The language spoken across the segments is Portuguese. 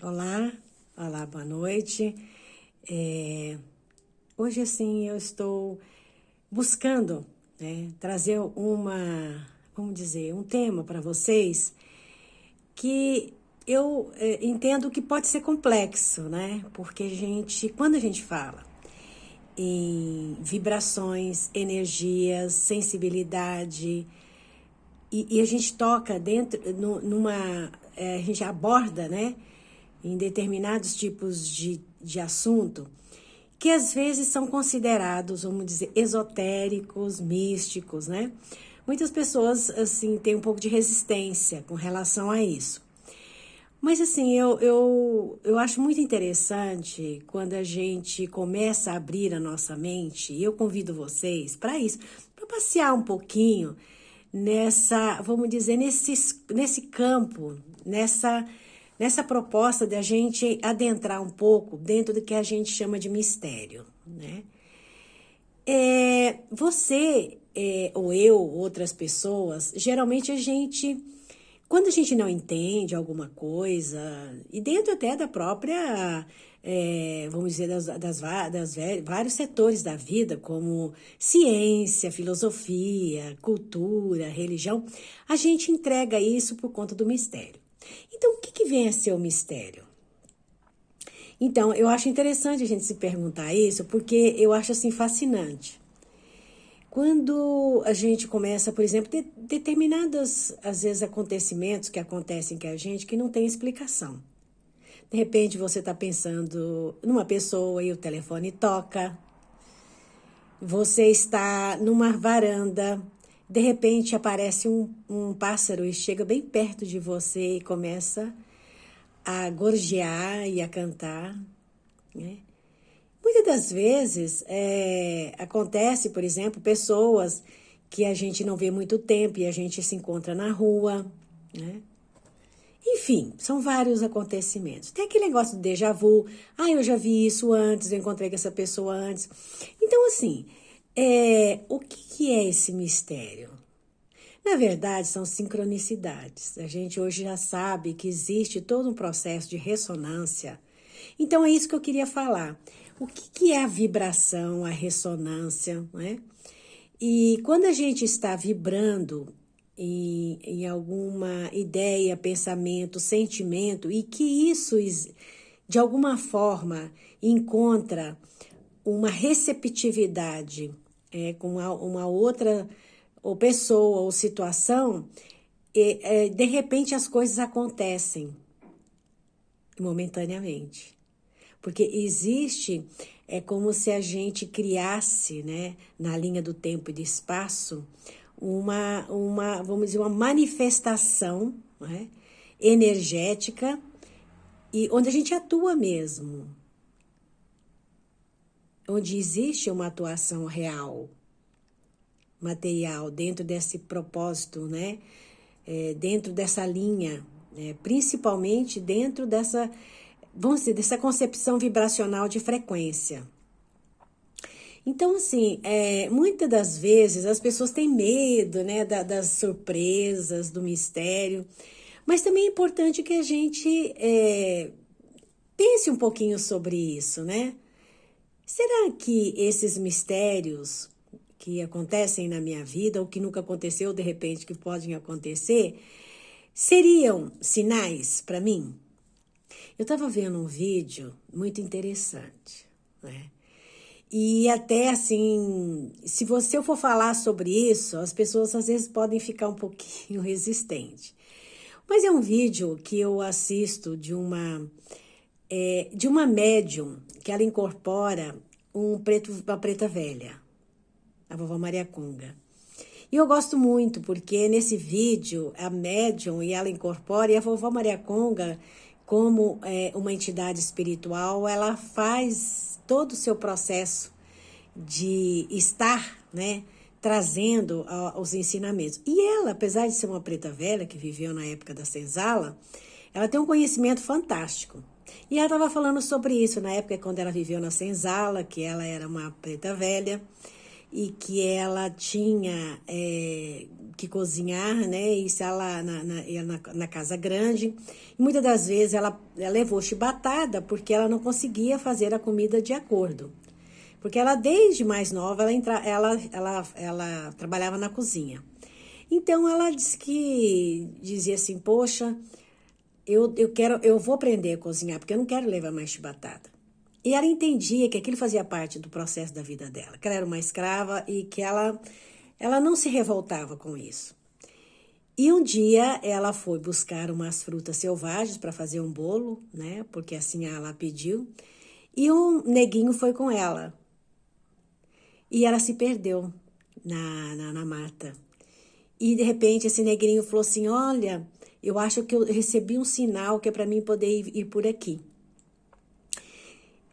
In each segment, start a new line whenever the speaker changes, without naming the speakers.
Olá, boa noite. Hoje, assim, eu estou buscando, né, trazer vamos dizer, um tema para vocês que eu entendo que pode ser complexo, né? Porque quando a gente fala em vibrações, energias, sensibilidade, e a gente toca a gente aborda, né, em determinados tipos de assunto, que às vezes são considerados, vamos dizer, esotéricos, místicos, né? Muitas pessoas, assim, têm um pouco de resistência com relação a isso. Mas, assim, eu acho muito interessante quando a gente começa a abrir a nossa mente, e eu convido vocês para isso, para passear um pouquinho vamos dizer, nesse campo, nessa proposta de a gente adentrar um pouco dentro do que a gente chama de mistério, né? Ou eu, outras pessoas, geralmente quando a gente não entende alguma coisa, e dentro até da própria, vamos dizer, vários setores da vida, como ciência, filosofia, cultura, religião, a gente entrega isso por conta do mistério. Então, o que vem a ser o mistério? Então, eu acho interessante a gente se perguntar isso, porque eu acho assim fascinante. Quando a gente começa, por exemplo, determinados, às vezes, acontecimentos que acontecem com a gente que não tem explicação. De repente você está pensando numa pessoa e o telefone toca. Você está numa varanda, de repente aparece um pássaro e chega bem perto de você e começa a gorjear e a cantar, né? Muitas das vezes acontece, por exemplo, pessoas que a gente não vê muito tempo e a gente se encontra na rua, né? Enfim, são vários acontecimentos. Tem aquele negócio do déjà vu. Ah, eu já vi isso antes, eu encontrei com essa pessoa antes. Então, assim, o que é esse mistério? Na verdade, são sincronicidades. A gente hoje já sabe que existe todo um processo de ressonância. Então, é isso que eu queria falar. O que é a vibração, a ressonância, né? E quando a gente está vibrando em alguma ideia, pensamento, sentimento, e que isso, de alguma forma, encontra uma receptividade com uma outra ou pessoa ou situação, de repente as coisas acontecem momentaneamente. Porque é como se a gente criasse, né, na linha do tempo e do espaço, vamos dizer, uma manifestação, né, energética, e onde a gente atua mesmo, onde existe uma atuação real, material, dentro desse propósito, né, dentro dessa linha, principalmente dentro vamos dizer, dessa concepção vibracional de frequência. Então, assim, muitas das vezes as pessoas têm medo, né, das surpresas, do mistério, mas também é importante que a gente pense um pouquinho sobre isso, né? Será que esses mistérios que acontecem na minha vida, ou que nunca aconteceu, de repente, que podem acontecer, seriam sinais para mim? Eu estava vendo um vídeo muito interessante, né? E até assim, se eu for falar sobre isso, as pessoas às vezes podem ficar um pouquinho resistentes. Mas é um vídeo que eu assisto de uma médium que ela incorpora uma preta velha, a vovó Maria Cunga. E eu gosto muito, porque nesse vídeo, a médium e ela incorpora, e a vovó Maria Cunga, como uma entidade espiritual, ela faz todo o seu processo de estar, né, trazendo os ensinamentos. E ela, apesar de ser uma preta velha, que viveu na época da senzala, ela tem um conhecimento fantástico. E ela estava falando sobre isso na época quando ela viveu na senzala, que ela era uma preta velha, e que ela tinha que cozinhar, né? Isso ela na casa grande. E muitas das vezes ela levou chibatada porque ela não conseguia fazer a comida de acordo. Porque ela, desde mais nova, ela trabalhava na cozinha. Então ela dizia assim, poxa, eu vou aprender a cozinhar, porque eu não quero levar mais chibatada. E ela entendia que aquilo fazia parte do processo da vida dela, que ela era uma escrava e que ela não se revoltava com isso. E um dia ela foi buscar umas frutas selvagens para fazer um bolo, né? Porque assim ela pediu. E um neguinho foi com ela. E ela se perdeu na mata. E de repente esse negrinho falou assim: olha, eu acho que eu recebi um sinal que é para mim poder ir por aqui.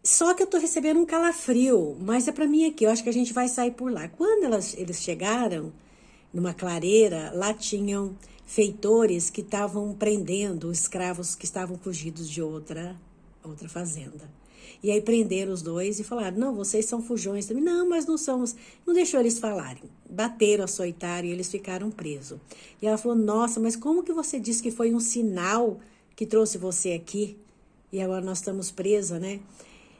Só que eu tô recebendo um calafrio, mas é para mim aqui, eu acho que a gente vai sair por lá. Quando eles chegaram numa clareira, lá tinham feitores que estavam prendendo escravos que estavam fugidos de outra fazenda. E aí prenderam os dois e falaram, não, vocês são fujões também. Não, mas não somos. Não deixou eles falarem. Bateram, açoitaram e eles ficaram presos. E ela falou, nossa, mas como que você disse que foi um sinal que trouxe você aqui? E agora nós estamos presas, né?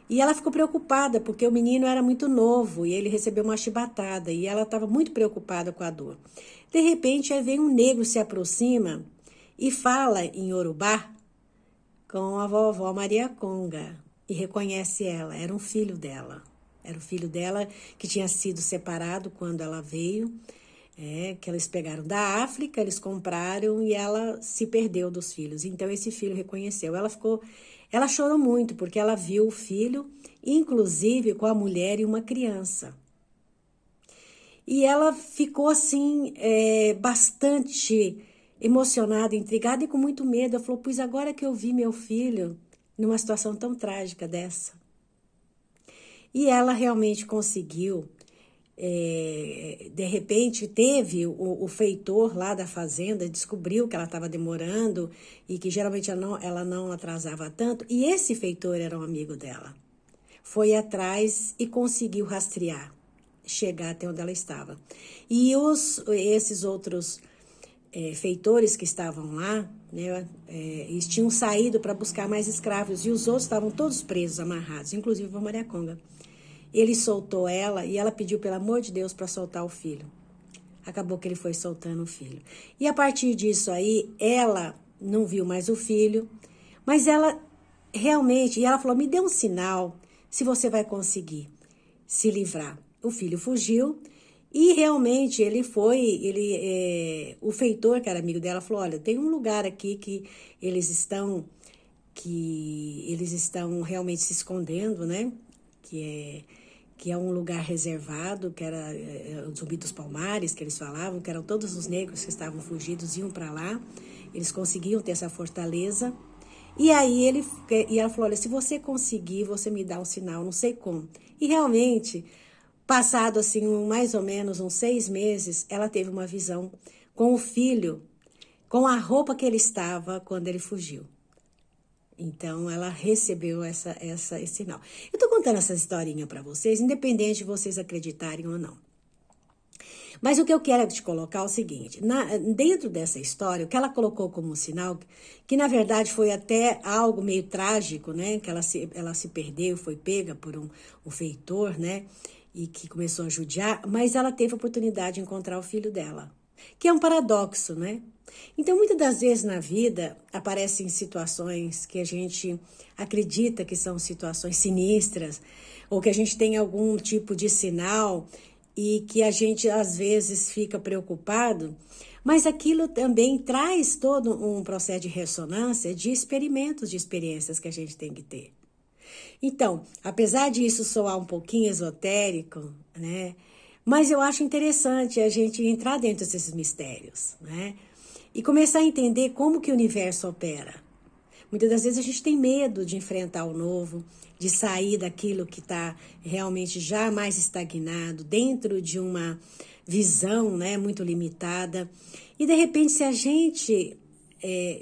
E ela ficou preocupada, porque o menino era muito novo e ele recebeu uma chibatada. E ela estava muito preocupada com a dor. De repente, aí vem um negro, se aproxima e fala em Yorubá com a vovó Maria Conga. E reconhece ela, era um filho dela. Era o filho dela que tinha sido separado quando ela veio, que eles pegaram da África, eles compraram e ela se perdeu dos filhos. Então esse filho reconheceu. Ela chorou muito porque ela viu o filho, inclusive com a mulher e uma criança. E ela ficou assim, bastante emocionada, intrigada e com muito medo. Ela falou, pois agora que eu vi meu filho numa situação tão trágica dessa. E ela realmente conseguiu, de repente teve o feitor lá da fazenda, descobriu que ela estava demorando e que geralmente ela não atrasava tanto, e esse feitor era um amigo dela. Foi atrás e conseguiu rastrear, chegar até onde ela estava. E esses outros feitores que estavam lá, né, eles tinham saído para buscar mais escravos e os outros estavam todos presos, amarrados, inclusive a Maria Conga. Ele soltou ela e ela pediu, pelo amor de Deus, para soltar o filho. Acabou que ele foi soltando o filho. E a partir disso aí, ela não viu mais o filho, mas ela realmente, e ela falou, me dê um sinal se você vai conseguir se livrar. O filho fugiu. E realmente o feitor, que era amigo dela, falou, olha, tem um lugar aqui que eles estão realmente se escondendo, né? Que é um lugar reservado, que era o Zumbi dos Palmares, que eles falavam, que eram todos os negros que estavam fugidos, iam para lá, eles conseguiam ter essa fortaleza. E aí ela falou, olha, se você conseguir, você me dá um sinal, não sei como. E realmente, passado assim, mais ou menos uns 6 meses, ela teve uma visão com o filho, com a roupa que ele estava quando ele fugiu. Então, ela recebeu esse sinal. Eu estou contando essa historinha para vocês, independente de vocês acreditarem ou não. Mas o que eu quero te colocar é o seguinte, dentro dessa história, o que ela colocou como um sinal, que na verdade foi até algo meio trágico, né? Que ela se perdeu, foi pega por um feitor, né? E que começou a judiar, mas ela teve a oportunidade de encontrar o filho dela, que é um paradoxo, né? Então, muitas das vezes na vida aparecem situações que a gente acredita que são situações sinistras, ou que a gente tem algum tipo de sinal e que a gente às vezes fica preocupado, mas aquilo também traz todo um processo de ressonância de experimentos, de experiências que a gente tem que ter. Então, apesar de isso soar um pouquinho esotérico, né? Mas eu acho interessante a gente entrar dentro desses mistérios, né? E começar a entender como que o universo opera. Muitas das vezes a gente tem medo de enfrentar o novo, de sair daquilo que está realmente já mais estagnado, dentro de uma visão, né, muito limitada. E de repente, se a gente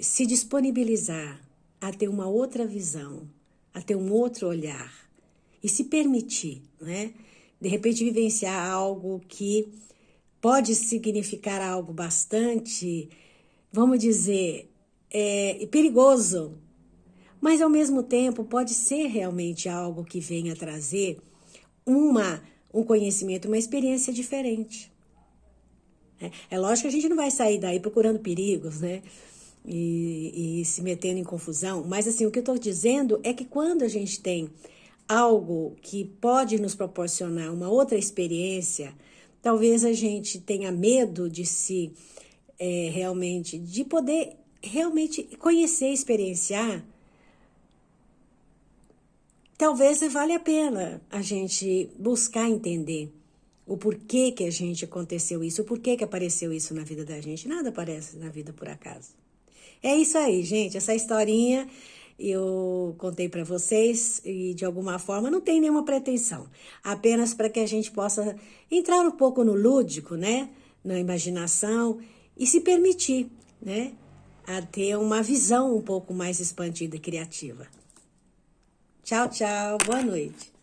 se disponibilizar a ter uma outra visão, a ter um outro olhar e se permitir, né, de repente vivenciar algo que pode significar algo bastante, vamos dizer, perigoso, mas ao mesmo tempo pode ser realmente algo que venha trazer um conhecimento, uma experiência diferente. É lógico que a gente não vai sair daí procurando perigos, né? E se metendo em confusão, mas assim, o que eu estou dizendo é que quando a gente tem algo que pode nos proporcionar uma outra experiência, talvez a gente tenha medo de se realmente, de poder realmente conhecer, experienciar. Talvez valha a pena a gente buscar entender o porquê que a gente aconteceu isso, o porquê que apareceu isso na vida da gente. Nada aparece na vida por acaso. É isso aí, gente. Essa historinha eu contei para vocês e de alguma forma não tem nenhuma pretensão. Apenas para que a gente possa entrar um pouco no lúdico, né? Na imaginação e se permitir, né? A ter uma visão um pouco mais expandida e criativa. Tchau, tchau. Boa noite.